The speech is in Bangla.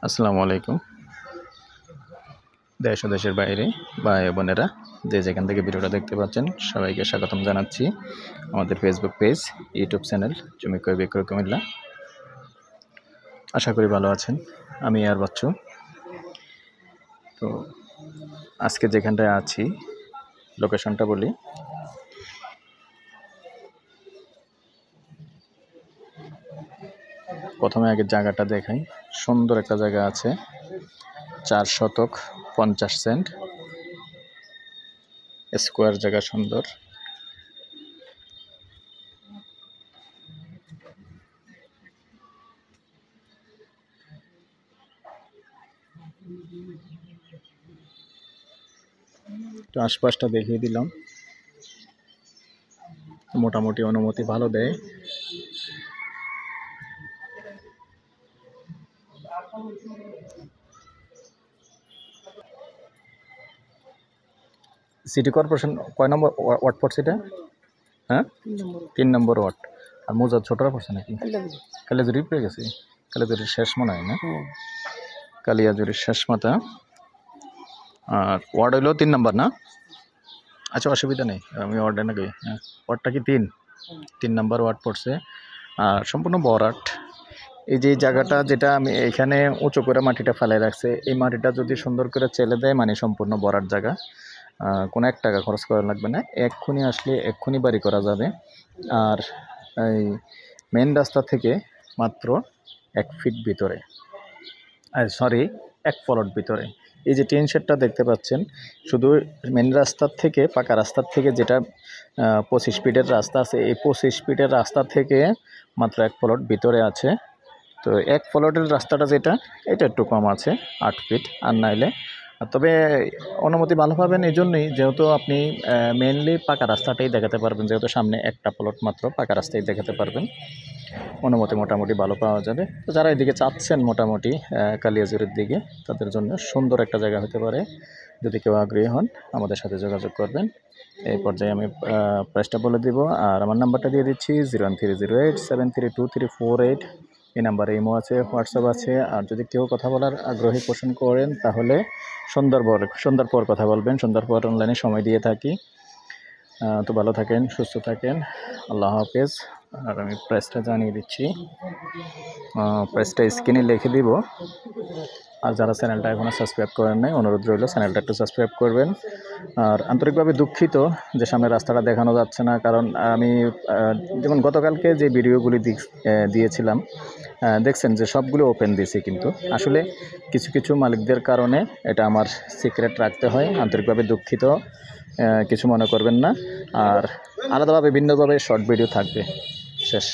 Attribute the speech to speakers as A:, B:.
A: আসসালামু আলাইকুম। দেশ ও দেশের বাইরে ভাই বোনেরা যে যেখান থেকে ভিডিওটা দেখতে পাচ্ছেন সবাইকে স্বাগতম জানাচ্ছি আমাদের ফেসবুক পেজ, ইউটিউব চ্যানেল জমি ক্রয় বিক্রয় কুমিল্লা। আশা করি ভালো আছেন। আমি আর বাচ্চু। তো আজকে যেখানটায় আছি লোকেশনটা বলি। প্রথমে আগে জায়গাটা দেখাই। সুন্দর একটা জায়গা আছে, 4 শতক 50 সেন্ট স্কোয়ার জায়গা, সুন্দর। তো আশপাশটা দেখিয়ে দিলাম। মোটামুটি অনুমতি ভালো দেয়। সিটি কর্পোরেশন কয় নম্বর ওয়ার্ড পড়ছে এটা? হ্যাঁ, 3 নম্বর ওয়ার্ড। আর মৌজা ছোটরা পড়ছে নাকি? কালিয়াজুরি পেয়ে গেছি। কালিয়াজুরির শেষ মনে হয় না? কালিয়াজুরির শেষ মাথা। আর ওয়ার্ড হইলো 3 নম্বর না? আচ্ছা, অসুবিধা নেই, আমি ওয়ার্ডে নাকি। হ্যাঁ, ওয়ার্ডটা কি 3 নম্বর ওয়ার্ড পড়ছে। আর সম্পূর্ণ বরাট। এই যে জায়গাটা যেটা আমি এখানে উঁচু করে মাটিটা ফেলে রাখছে, এই মাটিটা যদি সুন্দর করে চেলে দেয় মানে সম্পূর্ণ বরাট জায়গা। কোনো 1 টাকা খরচ করা লাগবে না, এক্ষুনি আসলে এক্ষুনি বাড়ি করা যাবে। আর এই মেন রাস্তা থেকে মাত্র 1 ফিট ভিতরে, সরি 1 প্লট ভিতরে এই যে টিন শেডটা দেখতে পাচ্ছেন, শুধু মেন রাস্তার থেকে, পাকা রাস্তার থেকে যেটা 25 ফিটের রাস্তা আছে, এই 25 ফিটের রাস্তা থেকে মাত্র 1 প্লট ভিতরে আছে। তো 1 প্লটের রাস্তাটা যেটা, এটা একটু কম আছে 8 ফিট। আর নাইলে তবে অনুমতি ভালো পাবেন এই জন্যই, যেহেতু আপনি মেনলি পাকা রাস্তাটাই দেখাতে পারবেন, যেহেতু সামনে একটা প্লট মাত্র পাকা রাস্তায় দেখাতে পারবেন। অনুমতি মোটামুটি ভালো পাওয়া যাবে। তো যারা এদিকে চাচ্ছেন মোটামুটি কালিয়াজুরির দিকে, তাদের জন্য সুন্দর একটা জায়গা হতে পারে। যদি কেউ আগ্রহী হন আমাদের সাথে যোগাযোগ করবেন। এই পর্যায়ে আমি প্রাইসটা বলে দিব, আর আমার নাম্বারটা দিয়ে দিচ্ছি 01308732348। এই নাম্বারে ইমো আছে, হোয়াটসঅ্যাপ আছে। আর যদি কেউ কথা বলার আগ্রহী পোষণ করেন তাহলে সন্ধ্যার পর কথা বলবেন। সন্ধ্যার পর অনলাইনে সময় দিয়ে থাকি। তো ভালো থাকেন, সুস্থ থাকেন, আল্লাহ হাফেজ। আর আমি প্রাইসটা জানিয়ে দিচ্ছি, প্রাইসটা স্ক্রিনে লিখে দিব। আর যারা চ্যানেলটা এখনও সাবস্ক্রাইব করেন নাই, অনুরোধ রইল চ্যানেলটা একটু সাবস্ক্রাইব করবেন। আর আন্তরিকভাবে দুঃখিত যে সামনে রাস্তাটা দেখানো যাচ্ছে না, কারণ আমি যেমন গতকালকে যে ভিডিওগুলি দিয়েছিলাম দেখছেন যে সবগুলো ওপেন দিয়েছি, কিন্তু আসলে কিছু কিছু মালিকদের কারণে এটা আমার সিক্রেট রাখতে হয়। আন্তরিকভাবে দুঃখিত, কিছু মনে করবেন না। আর আলাদাভাবে ভিন্নভাবে শর্ট ভিডিও থাকবে। শেষ।